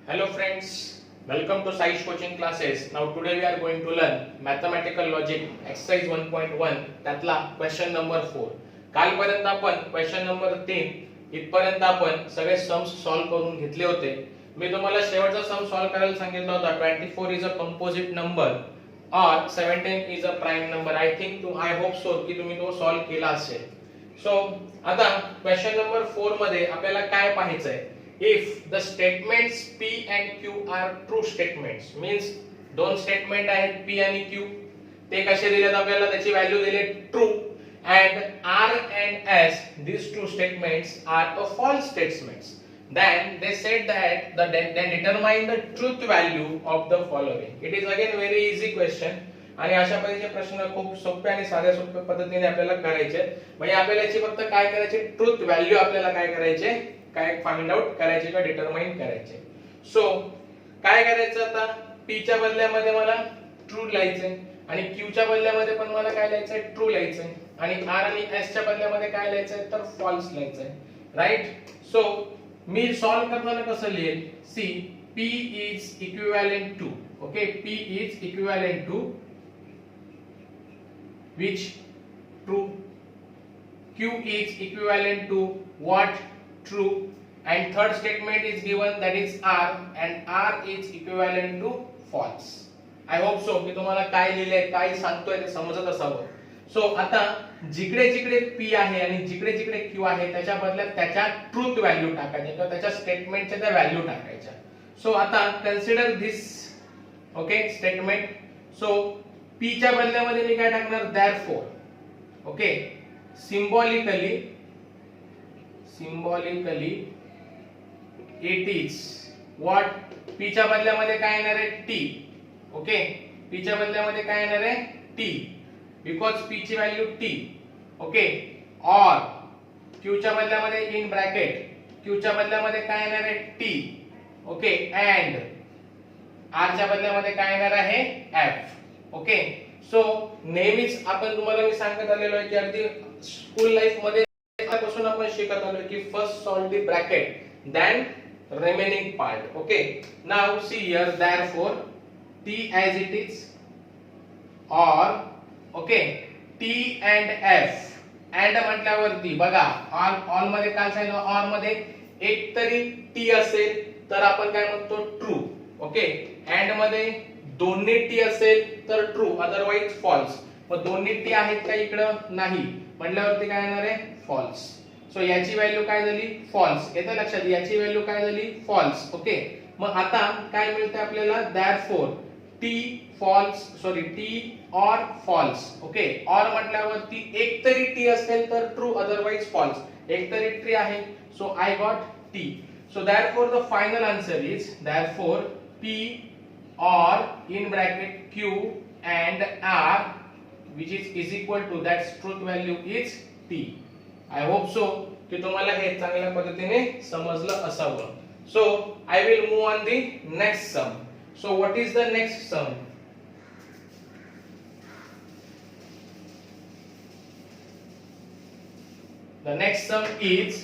Hello friends, welcome to Saish coaching classes. Now today we are going to learn mathematical logic exercise 1.1 त्यातला question number 4. कालपर्यंत आपण question number 3 इथपर्यंत आपण सगळे sums solve करून घेतले होते. मी तुम्हाला शेवटचा सम सॉल्व करायला सांगितला होता. 24 इज अ कंपोजिट नंबर और 17 is a prime number. I hope so की तुम्ही तो सॉल्व केला असेल. सो आता क्वेश्चन नंबर 4 मध्ये आपल्याला काय पाहायचंय? If the statements P and Q are true statements, means दोन स्टेटमेंट आहेत P आणि Q, ते कसे दिलेत आपल्याला, त्याची व्हॅल्यू दिली true, and R and S, these two statements are a false statements, then they said that then determine the truth value of the following. It is again very easy question आणि अशा पद्धतीचे प्रश्न खूप सोपे आणि साध्या सोप्या पद्धतीने आपल्याला करायचे. म्हणजे आपल्याला याची फक्त काय करायचे, ट्रूथ व्हॅल्यू आपल्याला काय करायचे, काय फाइंड आउट करायचे का डिटरमाइन करायचे. सो काय करायचं आता, P च्या बदल्यामध्ये मला ट्रू लिहायचंय आणि Q च्या बदल्यामध्ये पण मला काय लिहायचंय, ट्रू लिहायचंय आणि R आणि S च्या बदल्यामध्ये काय लिहायचंय, तर फॉल्स लिहायचंय. राइट. सो मी सॉल्व करताना कसं लिहेल, see P is equivalent to, okay, P is equivalent to which true, Q is equivalent to what, true, and third statement is given, that is R, and R is equivalent to false. I hope so की तुम्हाला काय लिहिलंय, काय सांगतोय ते समजत असावं. So आता जिकडे जिकडे P आहे आणि जिकडे जिकडे Q आहे त्याच्या बदल्यात त्याच्या ट्रूथ व्हॅल्यू टाकायच्या किंवा त्याच्या स्टेटमेंटच्या त्या व्हॅल्यू टाकायच्या. सो आता कन्सिडर दिस, ओके, स्टेटमेंट. सो P च्या बदल्यामध्ये मी काय टाकणार, therefore, okay, symbolically it is what, P च्या बदल्यामध्ये काय येणार आहे, T, ओके, P च्या बदल्यामध्ये काय येणार आहे, T, बिकॉज P ची व्हॅल्यू T, ओके, और Q च्या बदल्यामध्ये इन ब्रॅकेट Q च्या बदल्यामध्ये काय येणार आहे, T, ओके, अँड R च्या बदल्यामध्ये काय येणार आहे, F. ओके. सो नेहमीच आपण तुम्हाला मी सांगत आलेलो आहे की अगदी स्कूल लाईफ मध्ये पासून आपण शिकत आलोय की first solve the bracket then remaining part. Okay. Now see here, therefore T as it is, or okay, T and F, and म्हटल्यावरती बघा ऑल मध्ये काय सांगितलं, ऑर मध्ये एक तरी T असेल तर आपण काय म्हणतो, ट्रू, ओके, अँड मध्ये दोन्ही T असेल तर ट्रू, अदरवाइज फॉल्स. मग दोन्ही T आहेत का इकडं, नाही, म्हटल्यावरती काय येणार आहे, फॉल्स. सो याची व्हॅल्यू काय झाली, फॉल्स. येतं लक्षात, याची व्हॅल्यू काय झाली, फॉल्स. ओके. मग आता काय मिळते आपल्याला, therefore T false, sorry T और फॉल्स. ओके, और म्हटल्यावरती एक तरी T असेल तर ट्रू, अदरवाइज फॉल्स. एक तरी T आहे, so I got T. So therefore the final answer is, therefore P or in bracket Q and R, which is equal to, that truth value is T. I hope so की तुम्हाला हे चांगल्या पद्धतीने समजलं असावं. So I will move on the next sum. So what is the next sum? The next sum is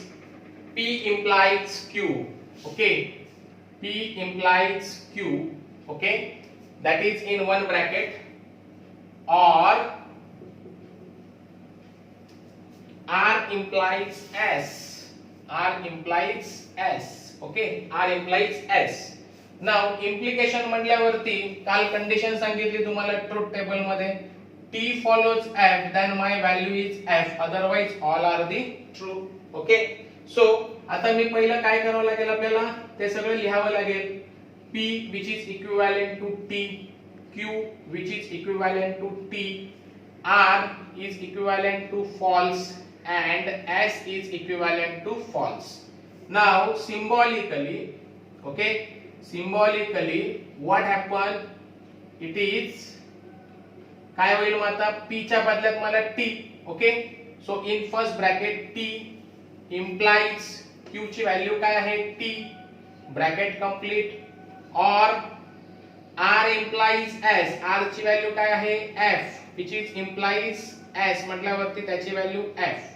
P implies Q. Okay, P implies Q, okay, that is in one bracket, or R implies S. R implies S. Okay, R implies S. Now implication म्हटल्यावरती काल condition सांगितली तुम्हाला truth table मध्ये, T follows F, then my value is F, otherwise all are the true. Okay. So आता मी पहिलं काय करावं लागेल, आपल्याला ते सगळं लिहावं लागेल. P which is equivalent to T, Q which is equivalent to T, R is equivalent to false, and S is equivalent to false. Now symbolically, okay, symbolically what happen, it is काय होईल मग आता, P च्या बदल्यात मला T, okay, so in first bracket T implies Q ची value काय आहे, T, ब्रॅकेट कंप्लीट, और R implies S, R ची व्हॅल्यू काय आहे, F, which is implies S, म्हटल्यावरती त्याची value F.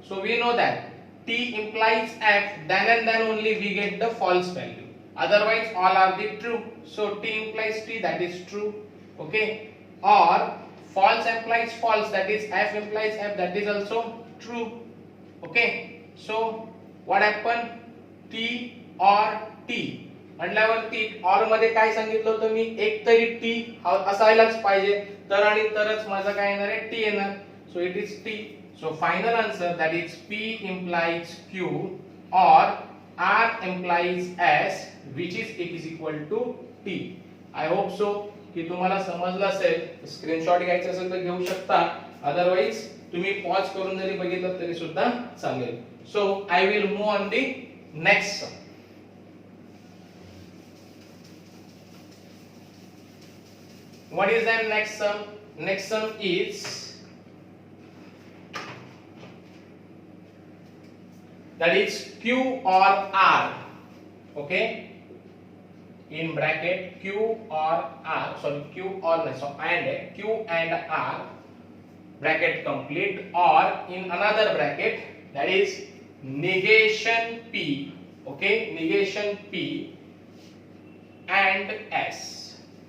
So we know that T implies F, then and then only we get the false value. otherwise all are the true. So T implies T, that is true. Okay, or false implies false, that is F implies F, that is also true. Okay, so what happened, T or T म्हटल्यावरती or मध्ये काय सांगितलं होतं मी, एक तरी T असायलाच पाहिजे, तर आणि तरच माझा काय येणार आहे, टी येणार. So it is T. So final answer that is P implies Q or R implies S which is equal to T. I hope so की तुम्हाला समजलं असेल. स्क्रीनशॉट घ्यायचा असेल तर घेऊ शकता, अदरवाइज तुम्ही पॉज करून जरी बघितलं तरी सुद्धा चालेल. So I will move on the next sum. What is the next sum? Next sum is that is Q or R. Okay, in bracket Q or R, sorry, Q or no, so and Q and R bracket complete, or in another bracket that is negation P. Okay, negation P and S.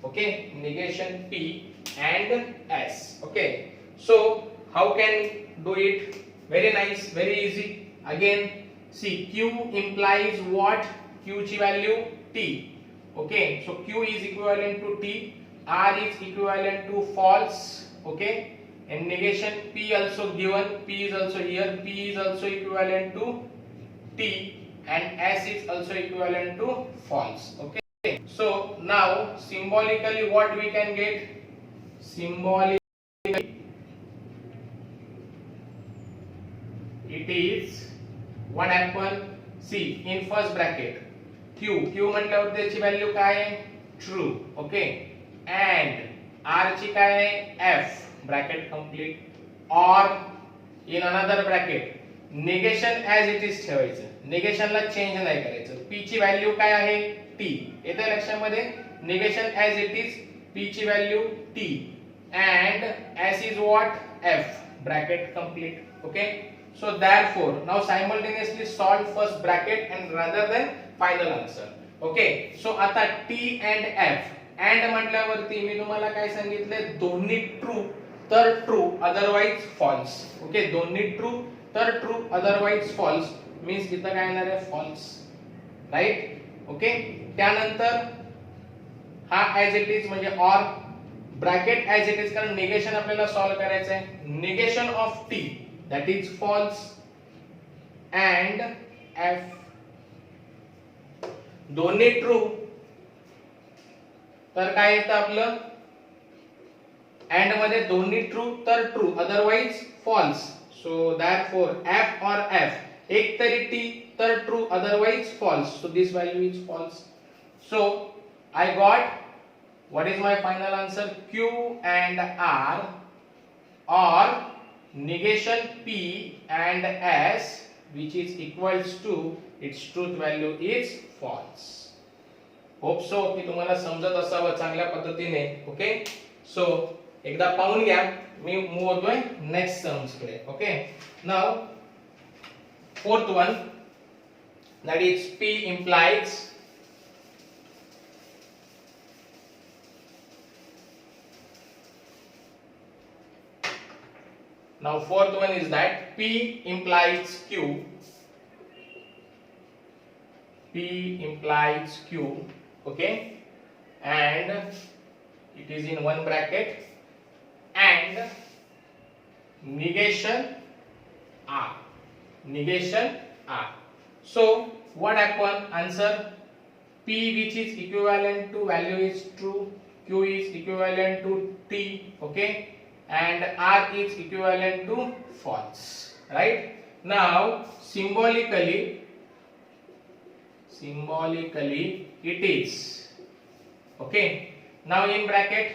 Okay, negation P and S. Okay, so how can do it? Very nice, very easy. Again, see, Q implies what? Q ची value T. Okay, so Q is equivalent to T, R is equivalent to false. Okay, and negation P also given, P is also here, P is also equivalent to T, and S is also equivalent to false. Okay, so now symbolically what we can get? Symbolically it is what happen, see, in first bracket Q म्हटल्यावर त्याची value काय आहे, true. Okay, and R ची काय आहे, F bracket complete, और in another bracket negation as it is ठेवायचं, निगेशनला change नाही करायचं. P ची व्हॅल्यू काय आहे, T. येते लक्षामध्ये, negation as it is, P ची value T and S is what, F bracket complete. Okay, so therefore now simultaneously solve first bracket and rather than final answer. Okay, so आता T and F, and म्हटल्यावरती मी तुम्हाला काय सांगितले, दोन्ही true तर true otherwise false. Okay, दोन्ही true तर true otherwise false means इथं काय येणार आहे, फॉल्स. राइट. ओके, त्यानंतर हा ऍज इट इज म्हणजे or bracket as it is, कारण निगेशन आपल्याला सॉल्व करायचं आहे. Negation of T that is false and F दोन्ही ट्रू तर काय येतं आपलं, अँड मध्ये दोन्ही ट्रू तर true otherwise false. So दॅटफॉर F और एफ, एक तरी टी तर true otherwise false. So this value is false. So I got, what is my final answer, Q and R or negation P and S which is equals to its truth value is false. Hope so की तुम्हाला समजत असावं चांगल्या पद्धतीने. Okay, so एकदा पाहून घ्या, me move होतोय नेक्स्ट सम्स कडे. Okay, now fourth one that is P implies now fourth one is that P implies Q. P implies Q. Okay, and it is in one bracket and negation R. Negation R. So what happen? Answer, P which is equivalent to value is true, Q is equivalent to T. Okay, and R is equivalent to false. Right. Now symbolically it is. Okay, now in bracket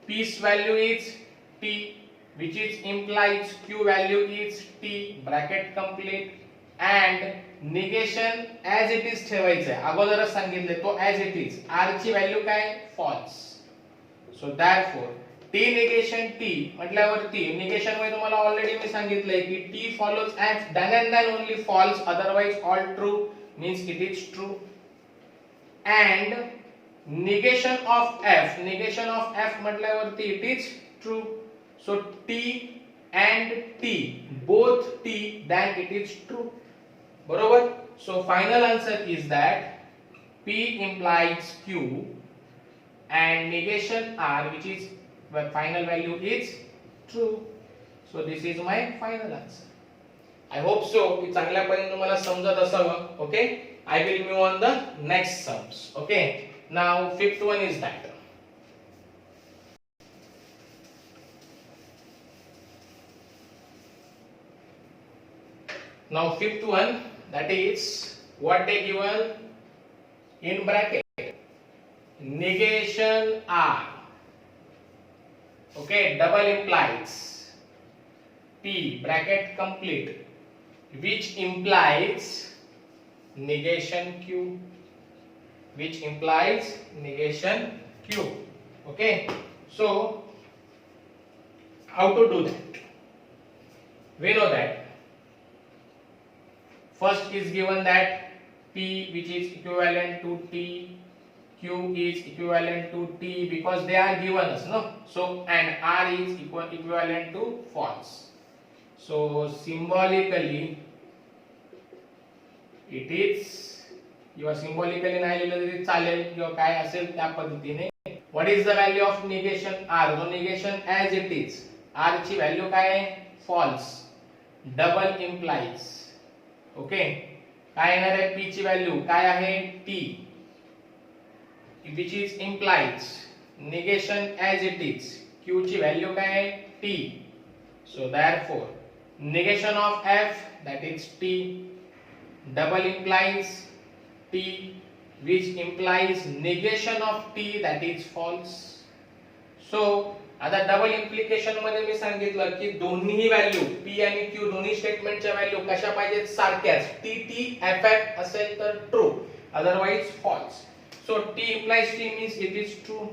P's value is T which is implies Q value is T bracket complete, and negation as it is ठेवायचं आहे, अगोदरच सांगितले तो as it is. R ची value काय, false. So therefore T negation T म्हटल्यावरती negation मध्ये तुम्हाला ऑलरेडी मी सांगितलंय की T follows F then and then only false, otherwise all true means it is true. and negation of f, negation of f म्हटल्यावरती it is true. So t and t, both t, then it is true. बरोबर. So final answer is that P implies Q and negation R, which is the final value, is true. So this is my final answer. I hope so की चांगल्या पद्धतीने तुम्हाला समजत असावं. Okay, I will move on the next sums. Okay, now fifth one is that. Now fifth one, that is what they given in bracket, negation R. Okay, double implies P bracket complete, which implies negation Q, which implies negation Q. Okay, so how to do that? We know that first is given that P, which is equivalent to T, Q is equivalent to T, because they are given us, no? So and R is equivalent to false. So symbolically it is, किंवा symbolically नाही लिहिलं तरी चालेल किंवा काय असेल त्या पद्धतीने. What is the value of negation R? So negation as it is, R ची व्हॅल्यू काय आहे? false. Double implies, ओके, काय येणार आहे? P ची व्हॅल्यू काय आहे? T, which is implies negation as it is, Q ची व्हॅल्यू काय आहे? T. So therefore negation of F, that is T, double implies T, which implies negation of T, that is false. So आता double implication मध्ये मी सांगितलं की दोन्ही value P आणि Q दोन्ही स्टेटमेंटच्या व्हॅल्यू कशा पाहिजेत? सारख्याच. T T F F असेल तर true, otherwise false. So T implies T means it is true,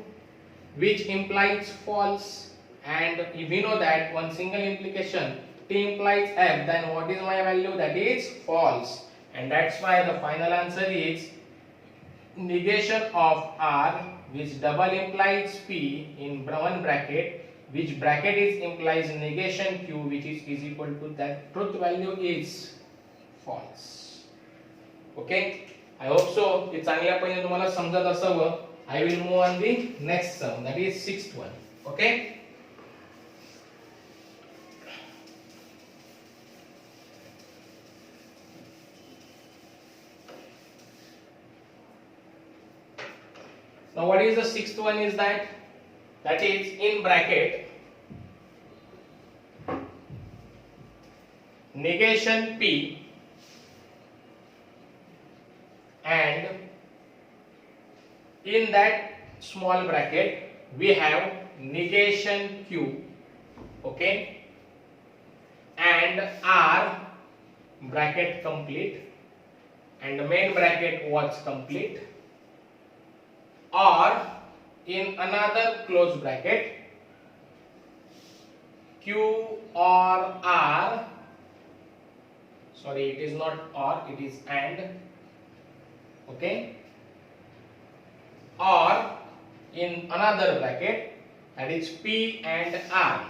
which implies false, and if we know that one single implication T implies F, then what is my value? That is false, and that's why the final answer is negation of R, which double implies P in one bracket, which bracket is implies negation Q, which is equal to that truth value is false. Okay, I hope so की चांगल्या पद्धतीने तुम्हाला समजत असावं. I will move on the next sum, that is sixth one. Okay, now what is the sixth one is that, that is in bracket negation P and in that small bracket we have negation Q, okay, and R bracket complete and the main bracket was complete, or in another close bracket Q or R, sorry it is not or, it is and, okay, or in another bracket, that is P and R,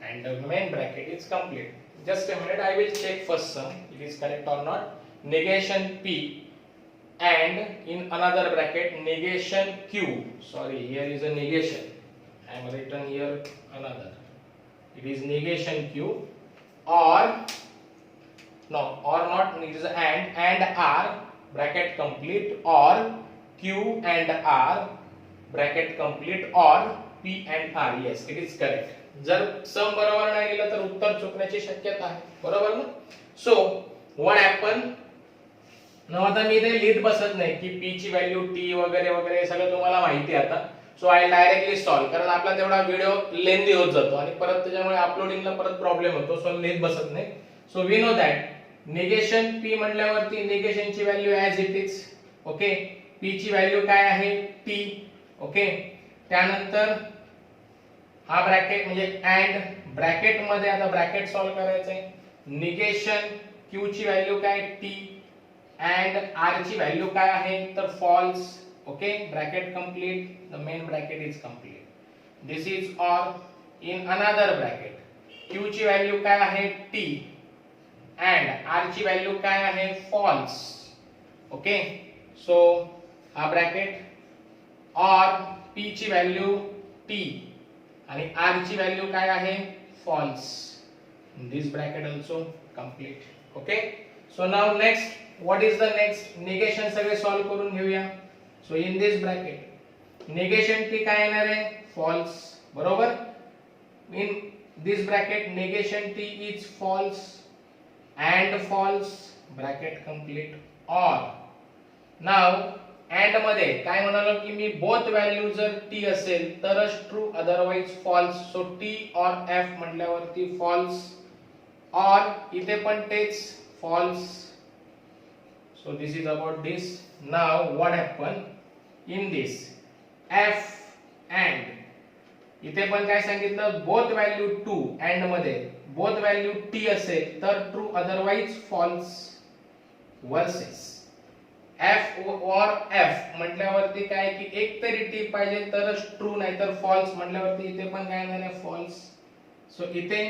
and the main bracket is complete. Just a minute, I will check first sum it is correct or not. Negation P and in another bracket negation Q, sorry here is a negation, I am written here another, it is negation Q, or no, or not, it is and R bracket complete, or Q and R bracket complete, or P and R. Yes, it is correct. जर सम बरोबर नाही लिहिलं तर उत्तर चुकण्याची शक्यता आहे, बरोबर ना? सो व्हाट हॅपन, न आता मी इथे लिहित बसत नाही की P ची व्हॅल्यू T वगैरे वगैरे सगळं तुम्हाला माहिती आहे आता. सो आय डायरेक्टली सॉल्व, कारण आपला तेवढा व्हिडिओ लेंदी होत जातो आणि परत त्याच्यामुळे अपलोडिंगला परत प्रॉब्लेम होतो. सो लिहित बसत नाही. So we know that negation P म्हटल्यावरती निगेशनची value as it is, okay. P ची व्हॅल्यू काय आहे? T, okay. त्यानंतर हा ब्रॅकेट म्हणजे अँड ब्रॅकेट मध्ये आता ब्रॅकेट सॉल्व करायचं आहे. निगेशन Q ची व्हॅल्यू काय? T, and r ची व्हॅल्यू काय आहे तर false. Okay, bracket complete, the main bracket is complete. This is or in another bracket. q ची व्हॅल्यू काय आहे t and r ची व्हॅल्यू काय आहे false. ओके, सो हा ब्रॅकेट or p ची व्हॅल्यू t आणि r ची व्हॅल्यू काय आहे false. This bracket also complete. Okay, so now next, what is the next? negation सगळे सॉल्व करून घेऊया. so in this bracket negation t काय येणार आहे false. बरोबर, in this bracket negation t is false and false, bracket complete. or now and मध्ये काय म्हणालो की मी both व्हॅल्यू जर t असेल तरच true, otherwise false. So t or f म्हटल्यावरती false. or इथे पण तेच false. so this is about this. now what happen in this f and इथे पण काय सांगितलं both व्हॅल्यू 2 and मध्ये both व्हॅल्यू t असेल तर true, otherwise false. versus f or f म्हटल्यावरती काय की एक तरी t पाहिजे तरच ट्रू, नाहीतर false म्हटल्यावरती इथे पण काय येणार आहे false. सो इथे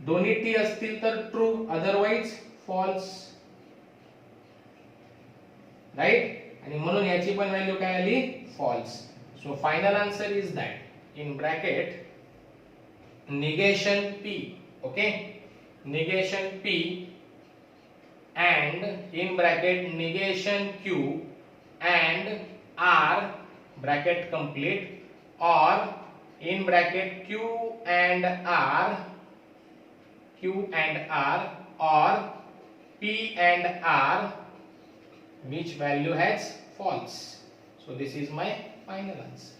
दोन्ही t असतील तर ट्रू, अदरवाइज false. राइट, आणि म्हणून याची पण व्हॅल्यू काय आली false. So final answer is that in bracket negation p. Okay, negation p and in bracket negation q and r, bracket complete. or in bracket q and r or p and r, which value has false. so this is my final answer.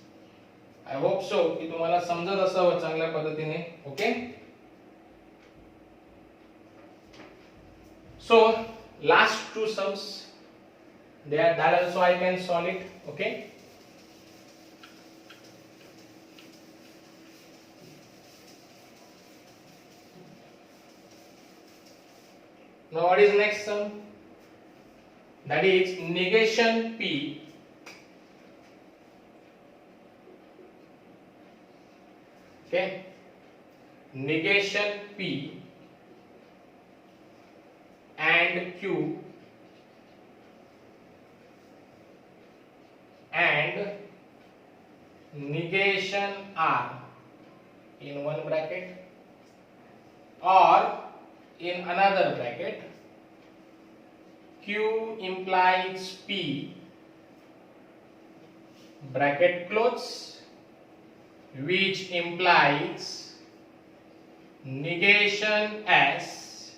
I hope so की तुम्हाला समजत असावं चांगल्या पद्धतीने. Okay, so last two sums, that also I can solve it. Okay, now what is next sum? That is negation p okay, negation p and q and negation r in one bracket or in another bracket. q implies p, bracket close, which implies negation s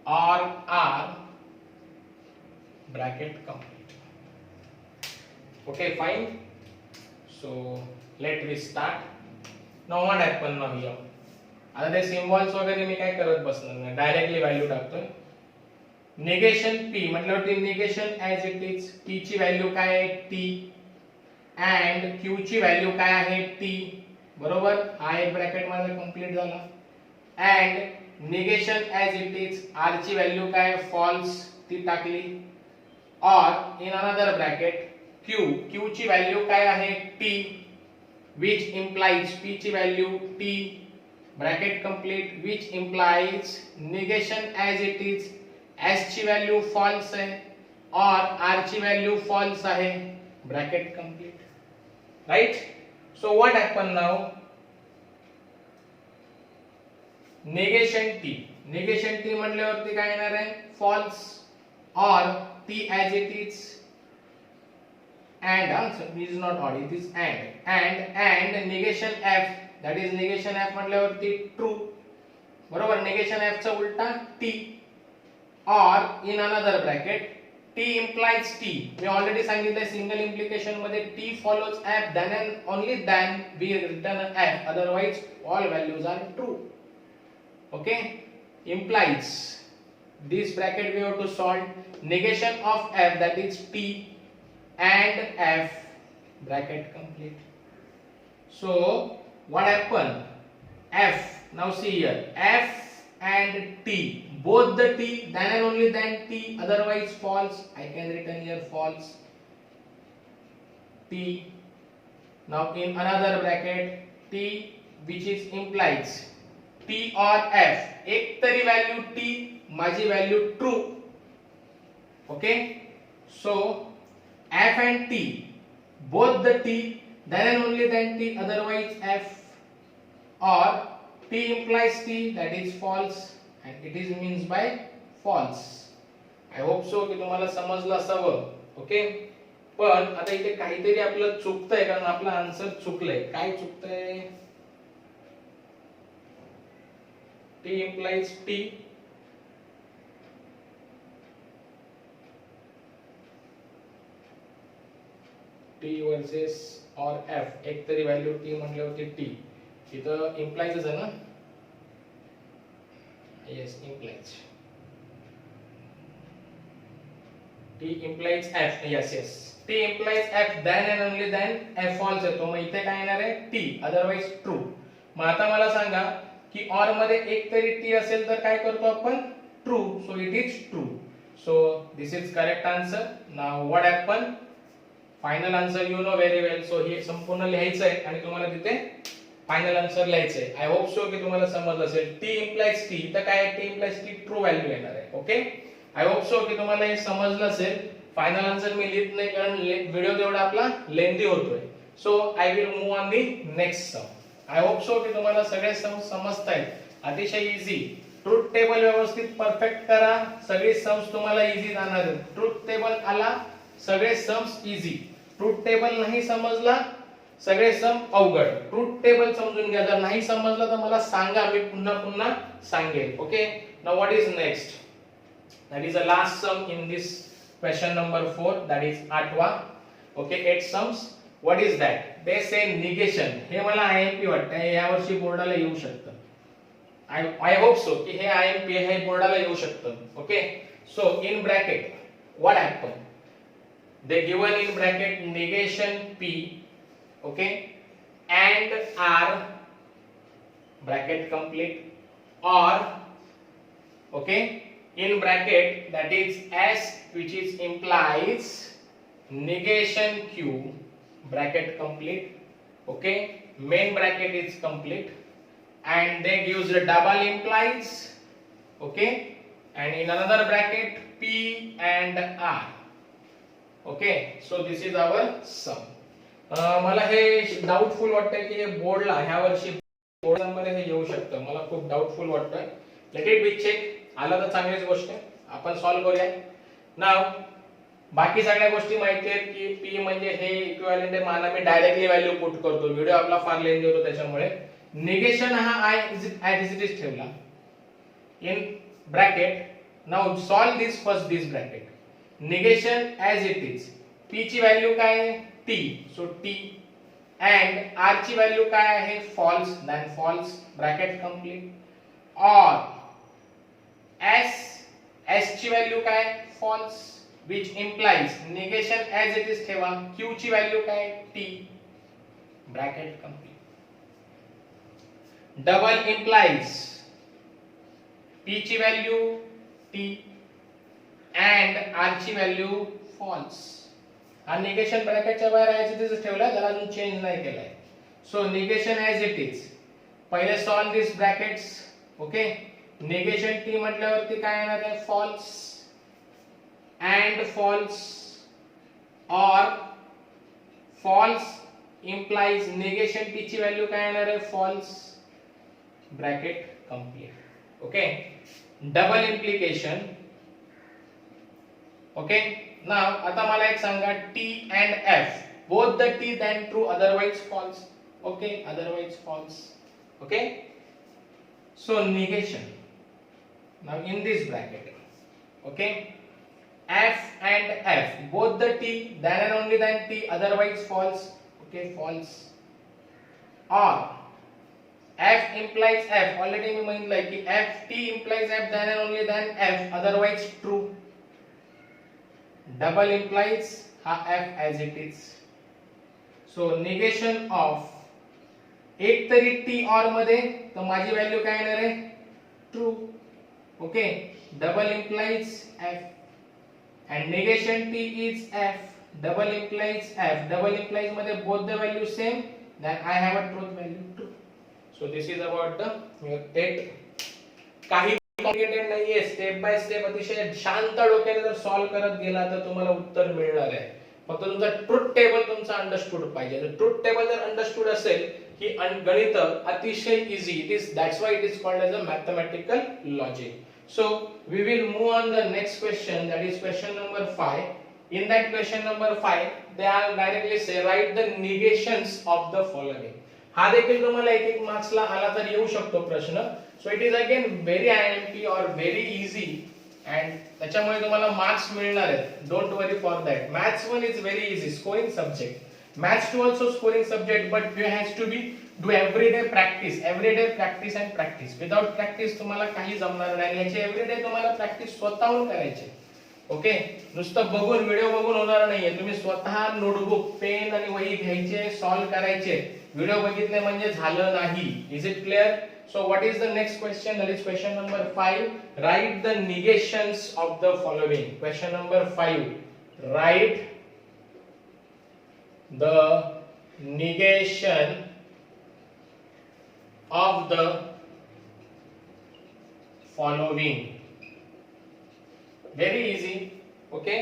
or r, bracket complete. Okay, fine. So let me start. Now what happen now here? आता ते symbols वगैरे मी काय करत बसणार नाही, directly value टाकतोय. Negation p म्हटल्यावरती negation as it is, p ची व्हॅल्यू काय आहे t and q ची व्हॅल्यू काय आहे t. बरोबर, हा एक ब्रॅकेट माझा कंप्लीट झाला. and negation as it is, r ची व्हॅल्यू काय आहे false, ती टाकली. or in another bracket q ची व्हॅल्यू काय आहे t, which implies p ची value t, bracket complete, which implies negation as it is, s ची व्हॅल्यू false आहे और r ची व्हॅल्यू false आहे, bracket complete. right, so what happen now? negation t म्हटल्यावरती काय येणार आहे false or t as it is and answer is not odd, it is and negation f, that is negation f म्हटल्यावरती true. बरोबर, negation f चा उलटा t. or in another bracket t implies t, me already सांगितलं single implication मध्ये t follows f, then and only then we return f, otherwise all values are true. okay, implies, this bracket we have to solve negation of f, that is t and f, bracket complete. so what happen, f, now see here, f and t both the t, then and only then t, otherwise false. I can written here false. T. Now in another bracket t which is implies t or f, एक तरी value t, माझी value true. Okay, so f and t, both the t, then and only then t, otherwise f, or t implies t, that is false, and it is means by false. I hope so की तुम्हाला समजलं असावं. Okay, पण आता इथे काहीतरी आपलं चुकतंय, कारण आपलं आन्सर चुकलंय. काय चुकतंय? t implies t, t versus और f, एक तरी व्हॅल्यू t म्हटल्यावरती t, इथं इम्प्लाइजच आहे ना. Yes, implies. t implies f, yes, t implies f, then and only then f false येतो. मग इथे काय येणार आहे? t, otherwise true. मग आता मला सांगा की or मध्ये एक तरी t असेल तर काय करतो आपण? true, so it is true. So this is correct answer. Now what happened? Final answer you know very well. So हे संपूर्ण लिहायचं आहे आणि तुम्हाला तिथे फायनल आन्सर लिहायचं आहे. आय होप सो की तुम्हाला समजलं असेल. t implies t, तर काय t implies t true value येणार आहे. ओके, आय होप सो की तुम्हाला हे समजलं असेल. फायनल आन्सर मी लिहित नाही कारण व्हिडिओ तेवढा आपला लेंथी होतोय. So I will move on the next sum. I hope so की तुम्हाला सगळे सम समजतायत. अतिशय इझी. ट्रूथ टेबल व्यवस्थित परफेक्ट करा, सगळे सम्स तुम्हाला इझी जाणार आहेत. ट्रूथ टेबल आला, सगळे सम्स इझी. ट्रूथ टेबल नाही समजला, सगळे सम अवघड. ट्रूथ टेबल समजून घ्या. जर नाही समजलं तर मला सांगा, मी पुन्हा पुन्हा सांगेल. Okay, now what is next? That is the last sum in this question number 4, that is 8वा. Okay, 8 sums. What is that? They say negation. हे मला IMP वाटतं, या वर्षी बोर्डाला येऊ शकतं. I hope so की हे IMP हे बोर्डाला येऊ शकतं. Okay, so in bracket what happened? They given in bracket negation P, okay, and R, bracket complete, or okay, in bracket that is S which is implies negation Q, bracket complete. Okay, main bracket is complete, and they gives a double implies. Okay, and in another bracket P and R. Okay, so this is our sum. मला हे doubtful वाटतंय की हे बोर्डला ह्या वर्षी बोर्डामध्ये हे येऊ शकतं. मला खूप डाउटफुल वाटतंय. Let it be check. आला तर चांगलीच गोष्ट आहे, आपण सॉल्व्ह करूया. नाव बाकी सगळ्या गोष्टी माहिती आहेत की p म्हणजे हे इक्विव्हॅलेंट आहे. माना मी डायरेक्टली व्हॅल्यू पुट करतो, व्हिडिओ आपला फार लेंथी होतो त्याच्यामुळे. निगेशन हा i ऍज इट इज ठेवला in bracket. Now solve this first this bracket. Negation as it is. p ची व्हॅल्यू काय आहे? t, so t, and r ची व्हॅल्यू काय आहे? False, then false, bracket complete. और S ची व्हॅल्यू काय? False, which implies negation as it is ठेवा. Q ची व्हॅल्यू काय? T, bracket complete. Double implies P ची व्हॅल्यू T and R ची व्हॅल्यू फॉल्स. हा निगेशन ब्रॅकेटच्या बाहेर ऍज इट इज ठेवला, त्याला अजून चेंज नाही केलाय. So negation as it is. पहिले solve this brackets. Okay, negation t म्हटल्यावरती काय येणार आहे? False and false, or false implies negation t ची व्हॅल्यू काय येणार आहे? False, bracket complete. Okay, double implication. Okay, now आता मला एक सांगा, t and f, both the t then true, otherwise false. Okay, otherwise false. Okay, so negation. Now in this bracket, okay, f and f, both the t, then and only then t, otherwise false. Okay, false. Or f implies f, already we mean like f, t implies f, then and only then f, otherwise true. Double implies f as it is. So negation of एक तरी t or मध्ये, तर माझी value काय येणार आहे? True. Okay, double implies f, and negation t is f. Double implies f. Double implies मध्ये both the values same, then I have a truth value true. So this is about the 8. काही complicated नाहीये, step by step अतिशय शांत डोक्याने जर solve करत गेला तर तुम्हाला उत्तर मिळणार आहे. फक्त तुमचा ट्रुथ टेबल तुमचा अंडरस्टूड पाहिजे. तर ट्रुथ टेबल जर अंडरस्टूड असेल ही गणित अतिशय easy. It is that's why it is called as a mathematical logic. So we will move on the next question, that is question number 5. In that question number 5 they are directly say write the negations of the following. हा देखील तुम्हाला एक एक marks ला आला तर येऊ शकतो प्रश्न. So it is again very IMP or very easy and त्याच्यामुळे तुम्हाला मार्क्स मिळणार आहेत. Don't worry for that. Maths 1 is very easy, scoring subject. Maths 2 also scoring subject, but you has to be do everyday practice and practice. Without practice तुम्हाला काही जमणार नाही. याचे everyday तुम्हाला प्रॅक्टिस स्वतःहून करायची. ओके, नुसतं बघून व्हिडिओ बघून होणार नाहीये. तुम्ही स्वतः नोटबुक पेन आणि वही घ्यायचे, सॉल्व करायचे. व्हिडिओ बघितले म्हणजे झालं नाही. Is it clear? So what is the next question? That is question number 5. Write the negations of the following. Question number 5. Write the negation of the following. Very easy. Okay,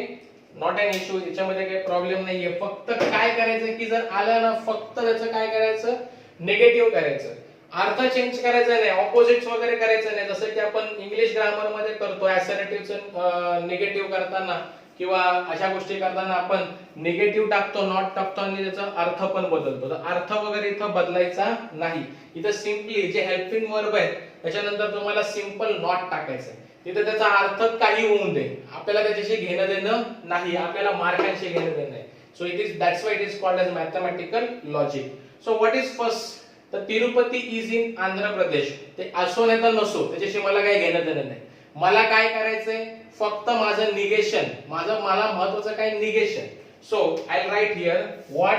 not an issue. याच्यामध्ये काही problem नाहीये. फक्त काय करायचं की जर आलं ना, फक्त त्याचं काय करायचं, निगेटिव्ह करायचं. अर्थ चेंज करायचा नाही, ऑपोजिट्स वगैरे करायचं नाही. जसं की आपण इंग्लिश ग्रामर मध्ये करतो, ऍसर्टिव्हचं निगेटिव्ह करताना किंवा अशा गोष्टी करताना आपण निगेटिव्ह टाकतो, नॉट टाकतो आणि त्याचा अर्थ पण बदलतो. तर अर्थ वगैरे इथं बदलायचा नाही. इथं सिम्पली जे हेल्पिंग वर्ब आहे त्याच्यानंतर तुम्हाला सिंपल नॉट टाकायचं आहे. तिथे त्याचा अर्थ काही होऊन दे, आपल्याला त्याच्याशी घेणं देणं नाही, आपल्याला मार्कांशी घेणं देणं नाही. So it is that's why it is called as mathematical logic. So what is first? तर तिरुपती इज इन आंध्र प्रदेश. ते असो नाही तर नसो, त्याच्याशी मला काही घेणं देणं नाही. मला काय करायचंय, फक्त माझं निगेशन, मला महत्वाचं काय, negation. So I write here what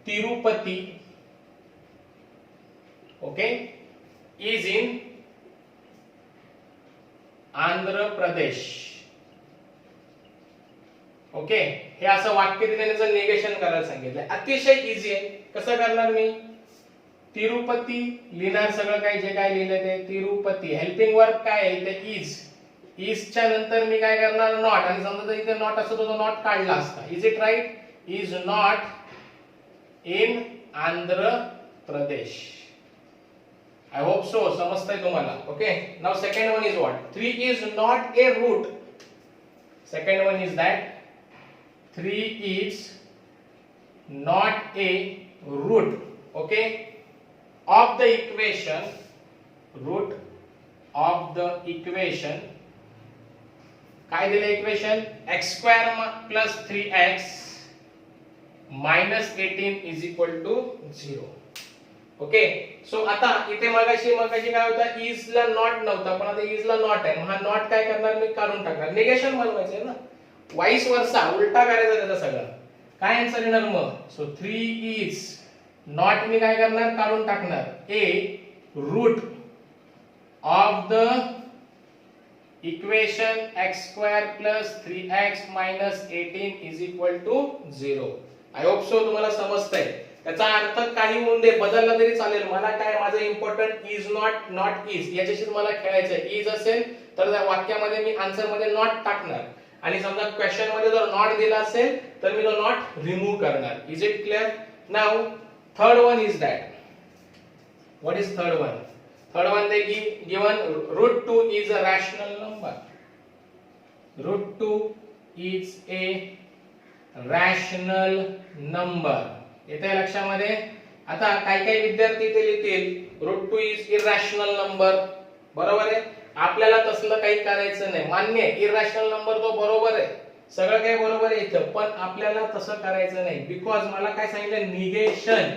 Tirupati, okay, is in Andhra Pradesh. Okay, हे असं वाक्य त्याचं निगेशन करायला सांगितलंय. अतिशय इझी आहे. कसं करणार मी, तिरुपती लिहिणार, सगळं काही जे काय लिहिलंय ते तिरुपती. हेल्पिंग वर्ब काय आहे इथे, इज. इजच्या नंतर मी काय करणार, नॉट. आणि समजा जर इथे नॉट असतो तो नॉट काढला असता. Is it right? Is not in Andhra Pradesh. I hope so. समजतंय तुम्हाला. Okay, now second one is what, 3 is not a root. Second one is that 3 is not a root. Okay, of the equation, root of the equation. काय दिलं equation, x square plus 3x minus 18 is equal to 0. Okay, so आता इथे मगाशी काय होता, is ला not नव्हता, पण आता इज ला नॉट आहे. हा नॉट काय करणार मी, काढून टाकणार. निगेशन बनवायचं ना, वाईस वर्सा, उलटा करायचा त्याचा सगळं. काय आन्सर येणार मग, सो 3 इज नॉट मी काय करणार, काढून टाकणार. A root of the equation x square plus 3x minus 18 is equal to 0. I hope so तुम्हाला समजतंय. त्याचा अर्थ काही होऊन दे, बदलला तरी चालेल. मला काय, माझं important is not, not is, याच्याशी मला खेळायचंय. इज असेल तर त्या वाक्यामध्ये मी आन्सर मध्ये नॉट टाकणार, आणि समजा क्वेश्चन मध्ये जर नॉट दिला असेल तर मी तो नॉट रिमूव्ह करणार. Is it clear? Now third one is that, what is third one? Third one the given root 2 is a rational number. Root 2 is a rational number. येते लक्षामध्ये? आता काही विद्यार्थी ते लिहितील रूट 2 इज इरॅशनल नंबर. बरोबर आहे, आपल्याला तसलं काही करायचं नाही. मान्य आहे, इरॅशनल नंबर तो बरोबर आहे, सगळं काही बरोबर आहे इथं, पण आपल्याला तसं करायचं नाही. बिकॉज मला काय सांगितलं, निगेशन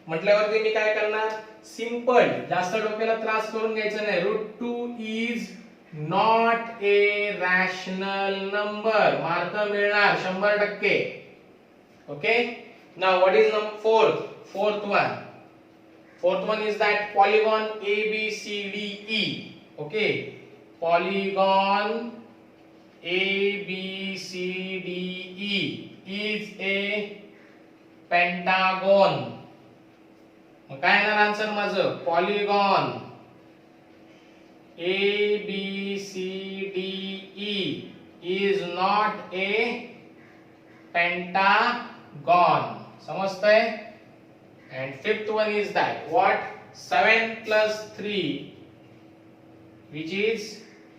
म्हटल्यावरती मी काय करणार, सिंपल, जास्त डोक्याला त्रास करून घ्यायचं नाही. Root 2 is not a rational number, mark मिळणार 100%. Okay, now what is fourth one is that polygon ABCDE. okay, polygon ABCDE is a pentagon. मग काय येणार आन्सर माझं? Polygon ABCDE is not a pentagon. समजतंय? And fifth one is that what? 7 plus 3 which is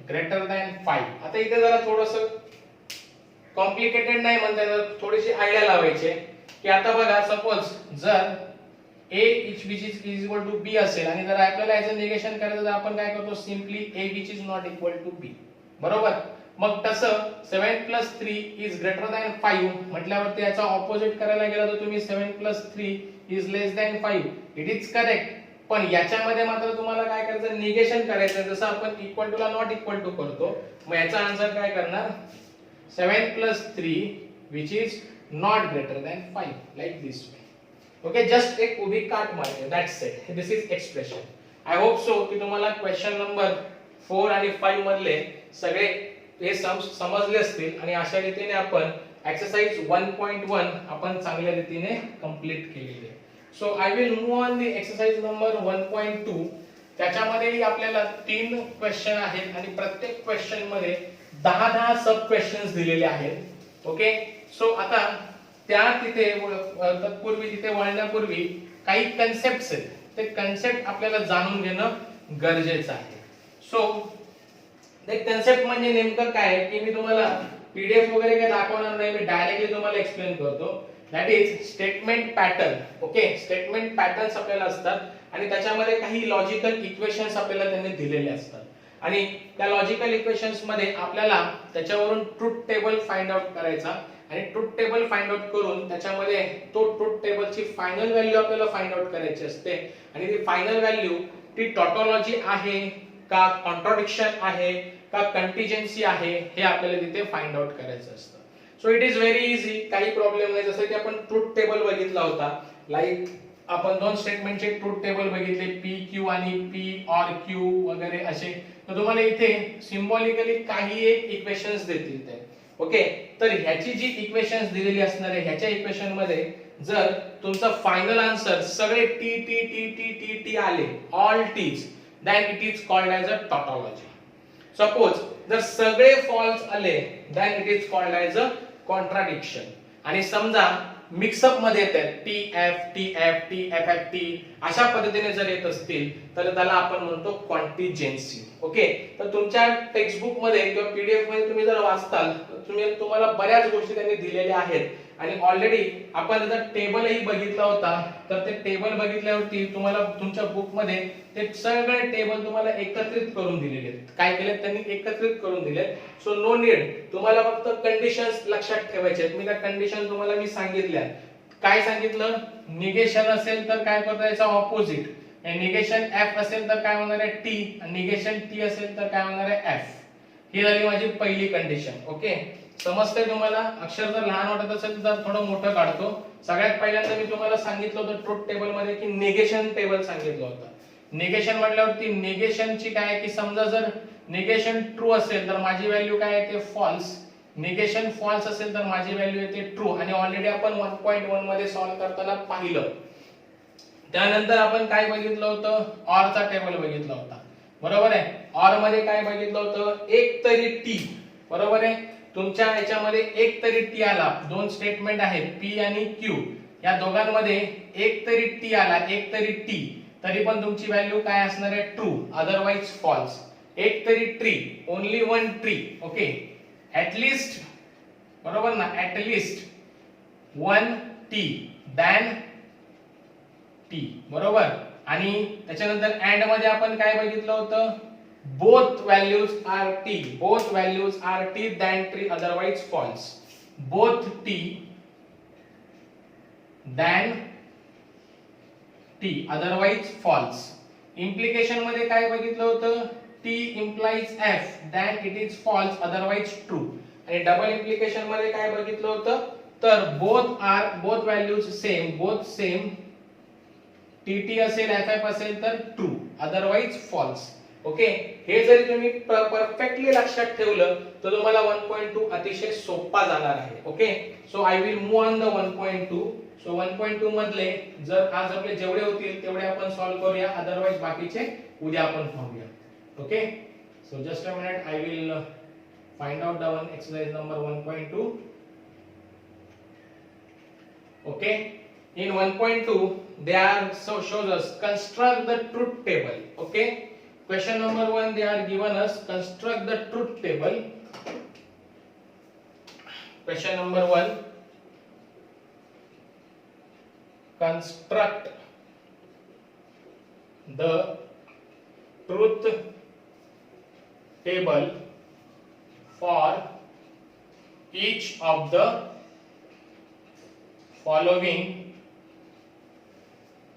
greater than 5. आता इथे जरा थोडंसं complicated नाही म्हणता येणार, थोडीशी आयडिया लावायची की आता बघा सपोज जर a which is equal to b असेल आणि जर आपल्याला याचं निगेशन करायचं तर आपण काय करतो? Simply a which is not equal to b. बरोबर? मग तसं 7 plus 3 is greater than 5 म्हटल्यावरती याचा ऑपोजिट करायला गेला तर तुम्ही 7 plus 3 is less than 5. It is correct. पण याच्यामध्ये मात्र तुम्हाला काय करायचं? निगेशन करायचं, जसं आपण इक्वल टू ला नॉट इक्वल टू करतो. मग याचा आन्सर काय करणार? 7 plus 3 which is not greater than 5 like this way. Okay, just एक उभी काट मारली. That's it. This is expression. I hope so की तुम्हाला क्वेश्चन नंबर 4 आणि 5 मधले सगळे हे सम्स समजले असतील आणि अशा रीतीने आपण एक्सरसाइज 1.1 आपण चांगल्या रीतीने कंप्लीट केलेली आहे. So I will move on the exercise number 1.2. त्याच्यामध्येही आपल्याला 3 क्वेश्चन आहेत आणि प्रत्येक क्वेश्चन मध्ये 10 सब क्वेश्चन्स दिलेले आहेत. ओके, सो आता त्या तिथे तत्पूर्वी तिथे वळण्यापूर्वी काही कन्सेप्ट्स आहेत, ते कन्सेप्ट आपल्याला जाणून घेणं गरजेचं आहे. सो ते कन्सेप्ट म्हणजे नेमकं काय की मी तुम्हाला पीडीएफ वगैरे काही दाखवणार नाही, मी डायरेक्टली तुम्हाला एक्सप्लेन करतो. That is statement pattern. Okay, statement patterns आपल्याला असतात आणि त्याच्यामध्ये काही लॉजिकल इक्वेशन्स आपल्याला त्यांनी दिलेले असतात आणि त्या लॉजिकल इक्वेशन्स मध्ये आपल्याला त्याच्यावरून ट्रुथ टेबल फाइंड आउट करायचा आणि ट्रुथ टेबल फाइंड आउट करून त्याच्यामध्ये तो ट्रुथ टेबलची फायनल व्हॅल्यू आपल्याला फाइंड आउट करायची असते आणि ती फायनल व्हॅल्यू ती टॉटोलॉजी आहे का, कॉन्ट्राडिक्शन आहे का, कंटिजेन्सी आहे, हे आपल्याला तिथे फाइंड आउट करायचं असतं. So it is very easy, काही प्रॉब्लेम नाही. जसं की आपण ट्रुथ टेबल बघितला होता, लाईक आपण 2 स्टेटमेंटचे ट्रुथ टेबल बघितले, पी क्यू आणि पी ऑर क्यू वगैरे असे. तर तुम्हाला इथे सिम्बॉलिकली काही एक इक्वेशन्स देतील ते. ओके, तर ह्याची जी इक्वेशन्स दिलेली असणार आहे, ह्याच्या इक्वेशन मध्ये जर तुमचा फायनल आन्सर सगळे T T T T T T आले, all Ts, then it is called as a tautology. Suppose जर सगळे फॉल्स आले, then it is called as a contradiction. आणि समजा मिक्सअप मध्ये येतात T F T F T F F T अशा पद्धतीने जर येत असतील तर त्याला आपण म्हणतो कॉन्टिजेन्सी. ओके, तर तुमच्या टेक्स्टबुक मध्ये किंवा पीडीएफ मध्ये तुम्ही जर वाचताल तर तुम्हाला बऱ्याच गोष्टी त्यांनी दिलेल्या आहेत आणि ऑलरेडी आपण त्याचा टेबलही बघितला होता. तर ते टेबल बघितल्यावरती तुम्हाला तुमच्या बुक मध्ये ते सगळे टेबल तुम्हाला एकत्रित करून दिलेले आहेत. काय केले त्यांनी? एकत्रित करून दिले. सो नो नीड, तुम्हाला फक्त कंडिशन्स लक्षात ठेवायचे आहेत. मी त्या कंडिशन तुम्हाला मी सांगितल्या. काय सांगितलं? निगेशन असेल तर काय करता याचा ऑपोजिट. निगेशन एफ असेल तर काय होणार आहे? टी. निगेशन टी असेल तर काय होणार आहे? एफ. ही झाली माझी पहिली कंडिशन. ओके, समजतंय तुम्हाला? अक्षर जर लहान वाटत असेल तर थोडं मोठं काढतो. सगळ्यात पहिल्यांदा मी तुम्हाला सांगितलं होतं ट्रुथ टेबल मध्ये की निगेशन टेबल सांगितलं होतं. निगेशन म्हटल्यावरती निगेशनची काय की समजा जर निगेशन ट्रू असेल तर माझी व्हॅल्यू काय येते? फॉल्स. निगेशन फॉल्स असेल तर माझी व्हॅल्यू येते ट्रू. आणि ऑलरेडी आपण 1.1 मध्ये सॉल्व्ह करताना पाहिलं. त्यानंतर आपण काय बघितलं होतं? ऑर चा टेबल बघितला होता. बरोबर आहे? ऑर मध्ये काय बघितलं होतं? एक तरी टी. बरोबर आहे? तुमच्या याच्यामध्ये एक तरी टी आला. 2 स्टेटमेंट आहेत पी आणि क्यू, या दोघांमध्ये एक तरी टी आला, एक तरी टी, तरी पण तुमची व्हॅल्यू काय असणार आहे? True, otherwise false. एक तरी tree, only one tree. Okay, at least, बरोबर ना? At least one T than T. बरोबर. आणि त्याच्यानंतर अँड मध्ये आपण काय बघितलं होतं? both values are t, both values are t than tree, otherwise false. both t than t, otherwise false. implication मध्ये काय बघितलं होतं? t implies f, then it is false, otherwise true. आणि डबल implication मध्ये काय बघितलं होतं? तर both values same, both same, tt असेल ff असेल तर true, otherwise false. ओके, हे जरी तुम्ही परफेक्टली लक्षात ठेवलं तर तुम्हाला 1.2 अतिशय सोपा जाणार आहे. Okay, so I will move on the 1.2. So 1.2 मधले जर आज आपले जेवढे होतील तेवढे आपण सॉल्व्ह करूया, अदरवाइज बाकीचे उद्या आपण पाहूया. Okay, so just a minute, I will find out the one exercise number 1.2. okay, in 1.2 they are shows us construct the truth table. Okay, question number 1, they are given us construct the truth table. Question number 1, construct the truth table for each of the following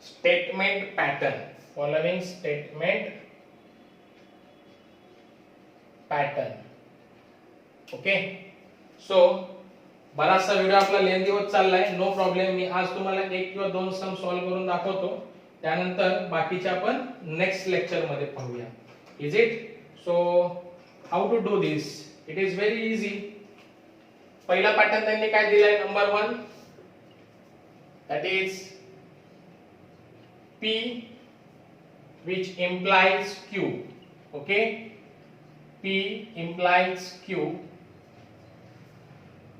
statement pattern. Following statement pattern. Okay, so बराचसा video आपला lengthy होत चाललाय, no problem. मी आज तुम्हाला एक किंवा दोन सम solve करून दाखवतो, त्यानंतर बाकीचे आपण नेक्स्ट लेक्चर मध्ये पाहूया. Is it? So how to do this? It is very easy. पहिला पॅटर्न त्यांनी काय दिलाय? Number 1, that is P which implies Q. Okay, P implies Q,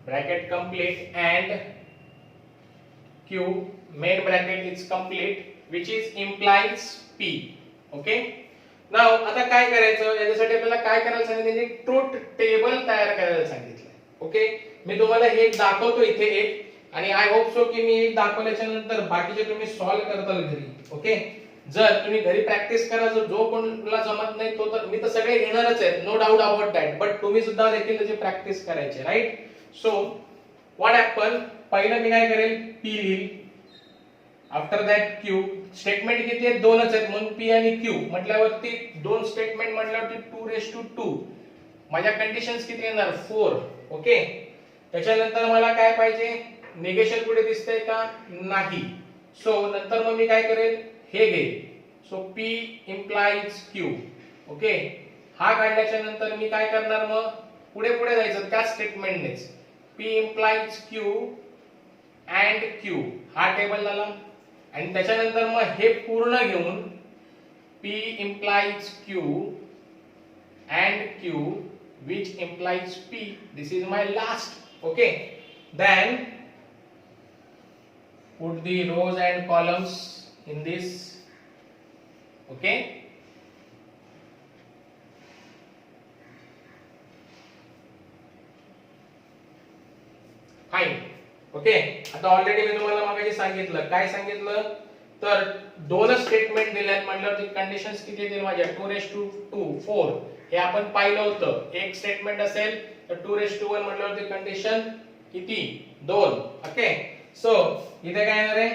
bracket complete, and Q main bracket is complete, which is implies P. Okay, now आता काय करायचं? याच्यासाठी आपल्याला काय करायला सांगितलं? ट्रूथ टेबल तयार करायला सांगितलंय. ओके, मी तुम्हाला हे दाखवतो इथे एक, आणि आय होप सो की मी एक दाखवल्याच्या नंतर बाकीचे तुम्ही सॉल्व्ह करताल घरी. ओके, जर तुम्ही घरी प्रॅक्टिस करा, जो कोणाला जमत नाही तो तर मी तर सगळे घेणारच आहे, no doubt about that, but तुम्ही सुद्धा देखील त्याची प्रॅक्टिस करायची, राईट? सो व्हॉट हॅपन, पहिलं मी काय करेल? P लिहिल, आफ्टर दॅट Q. स्टेटमेंट किती आहेत? दोनच आहेत, म्हणून P आणि Q म्हटल्यावरती दोन स्टेटमेंट म्हटल्यावरती 2/2. माझ्या कंडिशन्स किती येणार? 4. ओके, त्याच्यानंतर मला काय पाहिजे? निगेशन कुठे दिसतंय का? नाही. सो नंतर मग मी काय करेल? हे घे. So P implies Q. Okay, हा काढल्याच्या नंतर मी काय करणार? मग पुढे पुढे जायचं त्या स्टेटमेंटनेच. P implies Q and Q, हा टेबल झाला. आणि त्याच्यानंतर मग हे पूर्ण घेऊन P implies Q and Q which implies P. This is my last. Okay, then put the rows and columns in this. Okay, fine. Okay, आता ऑलरेडी मी तुम्हाला मागाशी सांगितलं, काय सांगितलं? तर दोनच स्टेटमेंट दिल्यात म्हटल्यावरती कंडिशन्स किती येतील माझ्या? 2/2, 4. हे आपण पाहिलं होतं. एक स्टेटमेंट असेल तर 2/1 म्हटल्यावरती कंडिशन किती? 2. ओके, सो इथे काय येणार आहे?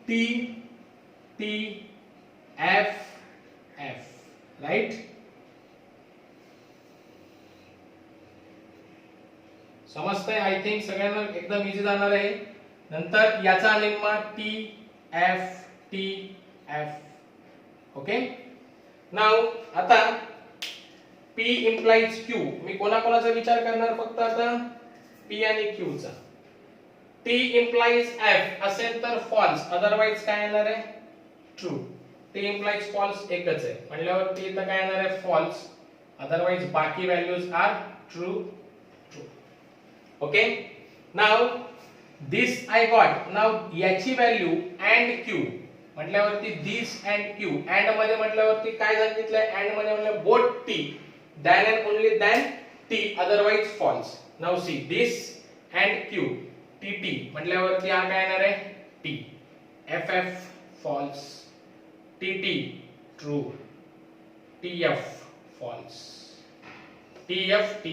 T T F F, right? समजतंय? आय थिंक सगळ्यांना एकदम इझी जाणार आहे. नंतर याचा निम्मा T F T F. Okay, now आता P implies Q. मी कोणाकोणाचा विचार करणार? फक्त आता P आणि Q चा. T implies F असेल तर फॉल्स, अदरवाइज काय येणार आहे? ट्रू. T implies फॉल्स एकच आहे म्हटल्यावरती इथं काय येणार आहे? फॉल्स, अदरवाइज बाकी values are true. Okay, now this I got. Now याची व्हॅल्यू अँड Q म्हटल्यावरती दिस अँड Q. अँड मध्ये म्हटल्यावरती काय सांगितलंय? अँड मध्ये म्हटलं both T, then and only then T, otherwise false. Now see this and Q. TT म्हटल्यावरती हा काय येणार आहे? T. FF false, TT true, TF false, TF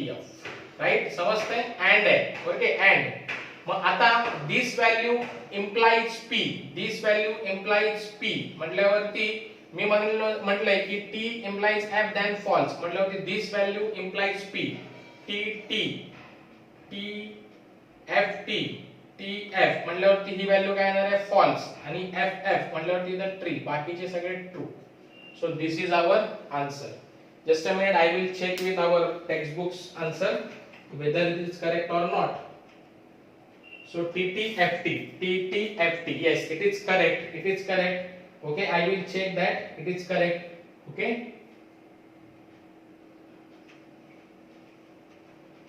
right? समजतंय? अँड आहे. Okay, and. मग आता दिस व्हॅल्यू इम्प्लाइज P, दिस व्हॅल्यू इम्प्लाइज P म्हटल्यावरती मी म्हटलंय की T implies F then false म्हटल्यावरती this value implies P. TT TFT TF म्हटल्यावरती ही व्हॅल्यू काय येणार आहे? फॉल्स. आणि FF म्हटल्यावरती द ट्री, बाकीचे सगळे true. So this is our answer. Just a minute, I will check with our textbooks answer whether it is correct or not. So TTFT, yes, it is correct. It is correct. Okay, I will check that it is correct. Okay,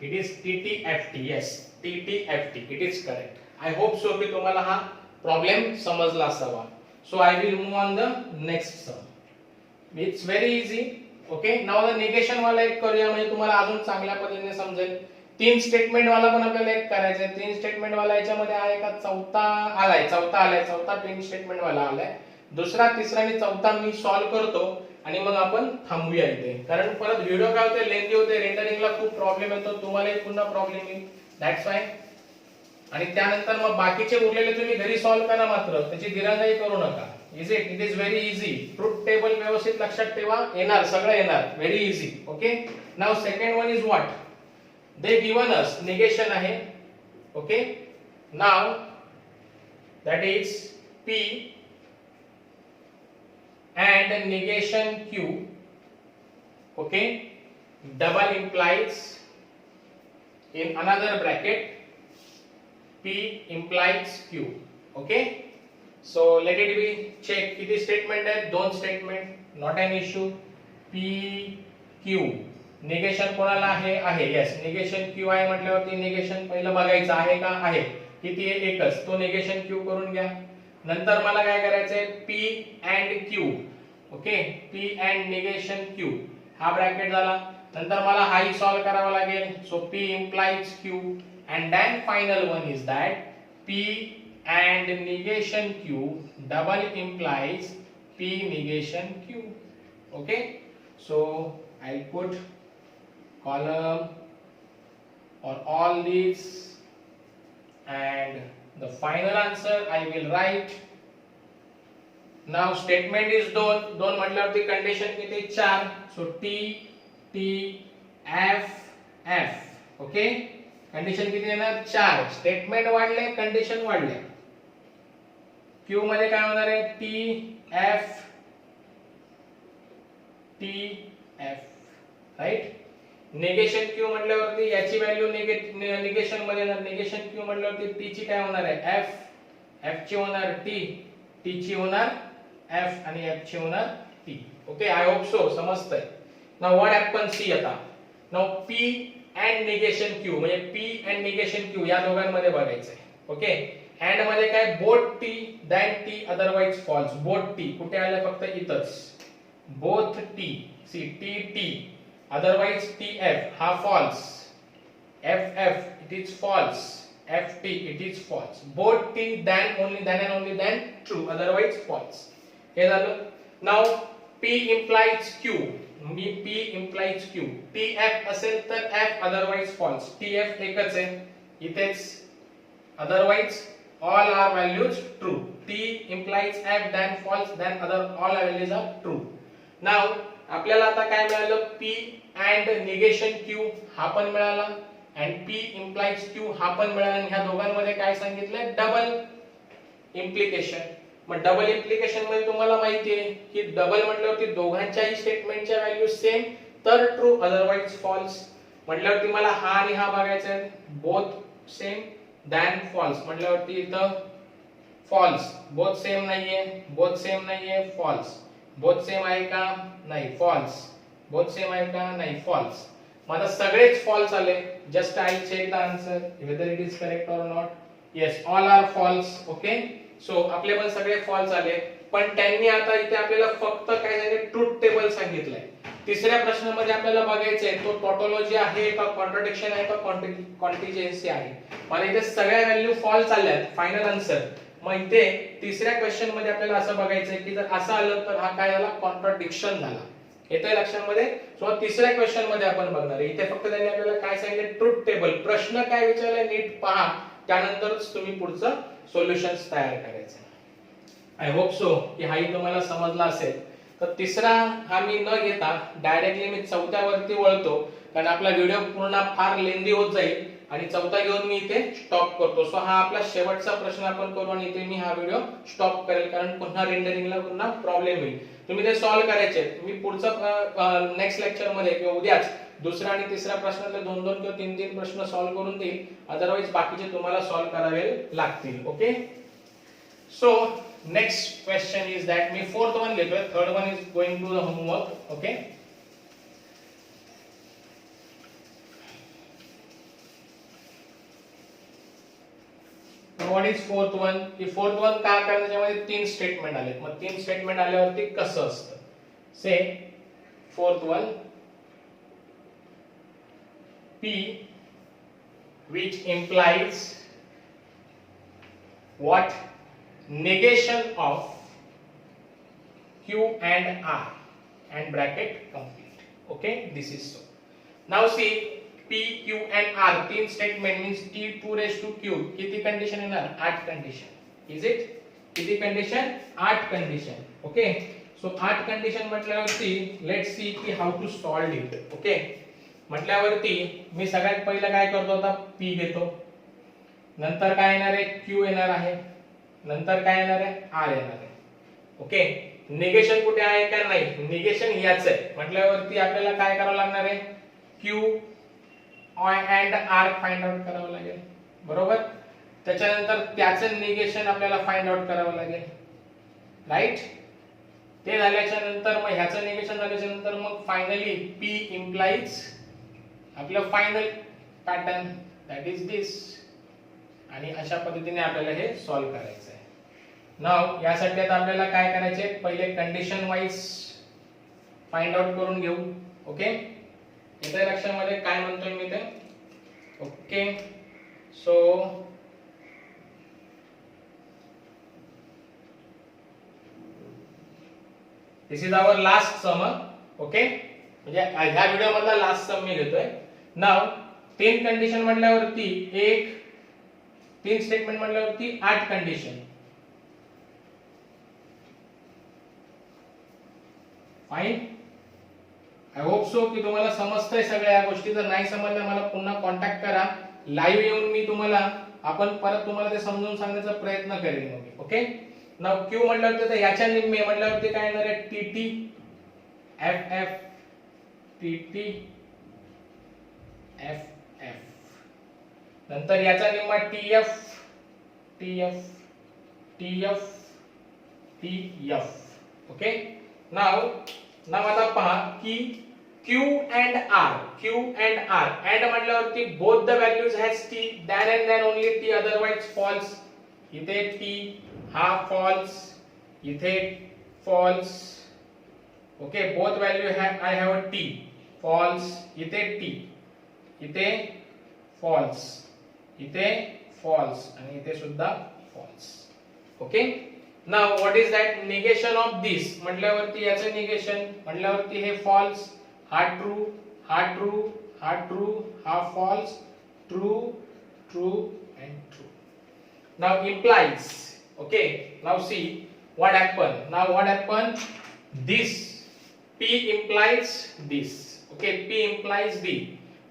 it is TTFT. Yes, TTFT. It is correct. I hope so की तुम्हाला हा problem समजला असावा. So I will move on the next sum. It's very easy. Okay, now the negation वाला एक करूया म्हणजे तुम्हाला अजून चांगल्या पद्धतीने समजेल. तीन स्टेटमेंट वाला पण आपल्याला एक करायचं आहे. तीन स्टेटमेंट वाला याच्यामध्ये आहे का चौथा आलाय, चौथा तीन स्टेटमेंट वाला आलाय. दुसरा, तिसरा आणि चौथा मी सॉल्व्ह करतो आणि मग आपण थांबूया इथे, कारण परत व्हिडिओ काय होते, लेंथी होते, रेंडरिंगला खूप प्रॉब्लेम येतो, तुम्हालाही पुन्हा प्रॉब्लेम येईल. That's why. आणि त्यानंतर मग बाकीचे उरलेले तुम्ही घरी सॉल्व्ह करा, मात्र त्याची दिरंगाई करू नका. Is it is very easy. Truth table व्यवस्थित लक्षात ठेवा, येणार, सगळं येणार, very easy. Okay, now second one is what they given us, negation आहे. Okay, now that is P and negation Q. Okay, double implies in another bracket P implies Q. Okay, so let it be check. किती statement आहे? दोन statement, not an issue. P Q negation कोणाला आहे? आहे. Yes, negation Q आहे म्हटल्यावरती negation पहिलं बघायचं आहे का? आहे. किती आहे? एकच. तो निगेशन Q करून घ्या. नंतर मला काय करायचंय? P and Q. Okay, P and negation Q हा ब्रॅकेट झाला. नंतर मला हाही सॉल्व्ह करावा लागेल. So P implies Q and then final one is that P and negation Q double implies P negation Q. Okay, so I'll put column for all these and the final answer I will write. Now statement is दोन म्हटल्यावरती condition किती? 4. so T T F F. Okay, condition किती येणार? 4. Statement वाढले, condition वाढले. Q मध्ये काय होणार आहे? T F T F, right. Negation Q म्हटल्यावरती याची व्हॅल्यू निगेशन मध्ये येणार. निगेशन Q म्हटल्यावरती T ची काय होणार आहे? F. F ची होणार T, T ची होणार F आणि F ची होणार T. Okay, I hope so समजतंय. नाउ व्हाट हॅपन, सी आता. Now P and negation Q म्हणजे P and negation Q या दोघांमध्ये बघायचंय. ओके, अँड मध्ये काय? Both T then T otherwise false. Both T कुठे आले? फक्त इथंच. Both T, see T T otherwise TF हा false. FF it is false. FT it is false. Both T then and only then true, otherwise false. हे झालं. Now P implies Q. P implies Q. TF असेल तर F, otherwise false. TF एकच आहे इथेच, otherwise all are values true. T implies F then false, then other all values are true. Now आपल्याला आता काय मिळालं? P and negation Q हा पण मिळाला and P implies Q हा पण मिळाला. आणि ह्या दोघांमध्ये काय सांगितलंय? Double implication. मग डबल इम्प्लिकेशन मध्ये तुम्हाला माहिती आहे की डबल म्हटल्यावरती दोघांच्याही स्टेटमेंटच्या व्हॅल्यू सेम तर ट्रू, अदरवाइज फॉल्स. म्हटल्यावरती मला हा आणि हा बघायचा आहे. बोथ सेम दॅन फॉल्स म्हटल्यावरती इथं फॉल्स. बोथ सेम नाहीये, बोथ सेम नाहीये, फॉल्स. बोथ सेम आहे का? नाही, फॉल्स. बोथ सेम आहे का? नाही, फॉल्स. माझा सगळेच फॉल्स आले. Just I check the answer whether it is correct or not. Yes, all are false. Okay, so आपले पण सगळे फॉल्स आले. पण त्यांनी आता इथे आपल्याला फक्त काय सांगितलं? ट्रुथ टेबल सांगितलंय. तिसऱ्या प्रश्नामध्ये आपल्याला बघायचंय तो टॉटोलॉजी आहे का कॉन्ट्रडिक्शन आहे का कॉन्टिजेन्सी आहे. मला इथे सगळ्या व्हॅल्यू फॉल्स आल्यात. Final answer. मग इथे तिसऱ्या क्वेश्चन मध्ये आपल्याला असं बघायचंय की जर असं आलं तर हा काय झाला? कॉन्ट्रडिक्शन झाला. येतोय लक्षामध्ये? सो तिसऱ्या क्वेश्चन मध्ये आपण बघणार आहे. इथे फक्त त्यांनी आपल्याला काय सांगितलं? Truth table. प्रश्न काय विचारलाय नीट पहा, त्यानंतरच तुम्ही पुढचं सोल्युशन्स तयार करायचं. आय होप सो की हाही तुम्हाला समजला असेल. तर तिसरा हा मी न घेता डायरेक्टली मी चौथ्यावरती वळतो, कारण आपला व्हिडिओ पूर्ण फार लेंदी होत जाईल आणि चौथा घेऊन मी इथे स्टॉप करतो. सो हा आपला शेवटचा प्रश्न आपण करू आणि इथे मी हा व्हिडिओ स्टॉप करेल, कारण पुन्हा रेंडरिंगला पुन्हा प्रॉब्लेम येईल. तुम्ही ते सॉल्व्ह करायचे. मी पुढचं नेक्स्ट लेक्चर मध्ये किंवा उद्याच दुसरा आणि तिसऱ्या प्रश्नातले 2-2 किंवा 3-3 प्रश्न सॉल्व्ह करून देईल. अदरवाइज बाकीचे तुम्हाला सॉल्व्ह करावे लागतील. Okay. So next question is that मी फोर्थ वन घेतोय, third one is going to the homework. Okay. What is fourth one? की फोर्थ वन काय करणार, त्याच्यामध्ये 3 स्टेटमेंट आले. मग 3 स्टेटमेंट आल्यावरती कसं असतं? Say fourth one P which implies what? Negation of Q and R and bracket complete. Okay, this is so. Now see P, Q and R 3 statement means T 2 raised to Q. किती condition येणार? 8 condition. Is it? किती condition? 8 condition. Okay. So 8 condition म्हटल्यावरती let's see की how to solve it. Okay. म्हटल्यावरती मी सगळ्यात पहिलं काय करतो, आता P घेतो, नंतर काय येणार आहे? Q येणार आहे, नंतर काय येणार आहे? R येणार आहे. ओके. निगेशन कुठे आहे का? नाही, निगेशन याच आहे. म्हटल्यावरती आपल्याला काय करावं लागणार आहे? Q and R find out करावं लागेल. बरोबर. त्याच्यानंतर त्याचं निगेशन आपल्याला फाइंड आउट करावं लागेल. राईट. ते झाल्याच्या नंतर मग ह्याचं निगेशन झाल्याच्या नंतर मग फायनली P इम्प्लाइज आपलं फायनल पॅटर्न, दॅट इज दिस. आणि अशा पद्धतीने आपल्याला हे सॉल्व्ह करायचं आहे. नाउ यासाठी आता आपल्याला काय करायचे? पहिले कंडिशन वाइज फाइंड आउट करून घेऊ. ओके. इथे लक्षामध्ये काय म्हणतोय मी ते? Okay. So this is our last sum. Okay. म्हणजे ह्या व्हिडिओ मधला लास्ट सम मी घेतोय. नाउ 3 कंडिशन म्हटल्यावरती 3 स्टेटमेंट म्हटल्यावरती 8 condition. Fine. I hope so की तुम्हाला समजतंय सगळ्या या गोष्टी. जर नाही समजल्या मला पुन्हा कॉन्टॅक्ट करा. लाईव्ह येऊन मी तुम्हाला आपण परत तुम्हाला ते समजून सांगण्याचा प्रयत्न करेन मी. ओके. नाउ Q म्हटल्यावरती तर याच्या निम्मे म्हटल्यावरती काय येणार आहे? TT FF TT FF. नंतर याचा निम्मा TF TF TF TF. Okay. Now आता पहा की Q and R and म्हटल्यावरती both the values has T, then and then only T, otherwise false. इथे T हा false, इथे false. Okay. both value I have a T, false. इथे T, इथे false, इथे false आणि इथे सुद्धा false. Okay. Now what is that? Negation of this म्हटल्यावरती याचं निगेशन म्हटल्यावरती हे false, हा true, हा true, हा true, हा false, true, true and true. Now implies. Okay. Now see what happen. This P implies this. Okay. P implies B.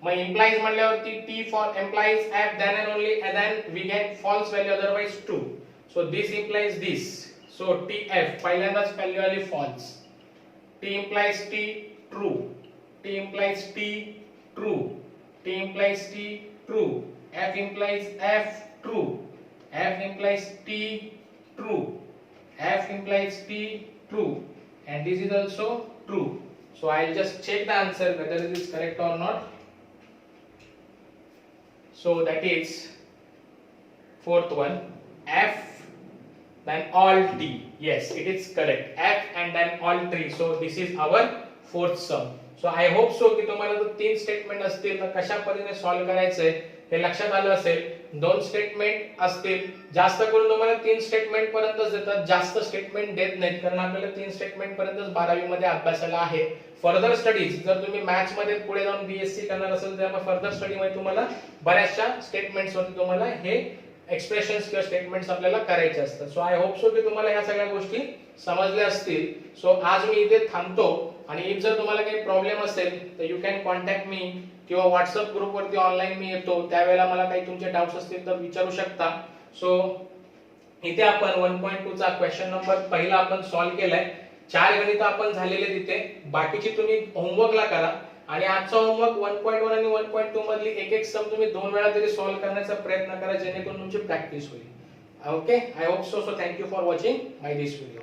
मग implies म्हटल्यावरती T for implies F, then and only and then we get false value, otherwise true. So this implies this. So TF पहिल्यांदाच value आली false. T implies T true. T implies T true. T implies T true. F implies F true. F implies T true. F implies T true. And this is also true. So I'll just check the answer whether it is correct or not. So that is fourth one, F then all T. Yes, it is correct. F and then all 3. So this is our fourth sum. So I hope so की तुम्हाला जर 3 statement असतील तर कशा पद्धतीने solve करायचंय हे लक्षात आलं असेल. 2 स्टेटमेंट असतील, जास्त करून तुम्हाला 3 स्टेटमेंट पर्यंतच देतात, जास्त स्टेटमेंट देत नाहीत, कारण आपल्याला 3 स्टेटमेंट पर्यंतच 12वी मध्ये अभ्यासाला आहे. फर्दर स्टडीज जर तुम्ही मॅथ्स मध्ये पुढे जाऊन बीएससी करणार असेल तर फर्दर स्टडी मध्ये तुम्हाला बऱ्याचशा स्टेटमेंट्स वरती तुम्हाला हे एक्सप्रेशन्स किंवा स्टेटमेंट्स आपल्याला करायचे असतात. सो आय होप सो की तुम्हाला ह्या सगळ्या गोष्टी समजल्या असतील. सो आज मी इथे थांबतो आणि इफ जर तुम्हाला काही प्रॉब्लेम असेल तर यू कॅन कॉन्टॅक्ट मी किंवा व्हॉट्सअप ग्रुप वरती ऑनलाईन मी येतो, त्यावेळेला मला काही तुमचे डाउट्स असतील तर विचारू शकता. सो इथे आपण 1.2 चा क्वेश्चन नंबर पहिला आपण सॉल्व्ह केलाय. 4 गणित आपण झालेले तिथे, बाकीची तुम्ही होमवर्कला करा आणि आजचा होमवर्क 1.1 आणि 1.2 मधली एक एक सम तुम्ही 2 वेळा तरी सॉल्व्ह करण्याचा प्रयत्न करा जेणेकरून तुमची प्रॅक्टिस होईल. Okay, I hope so. Thank you for watching my this video.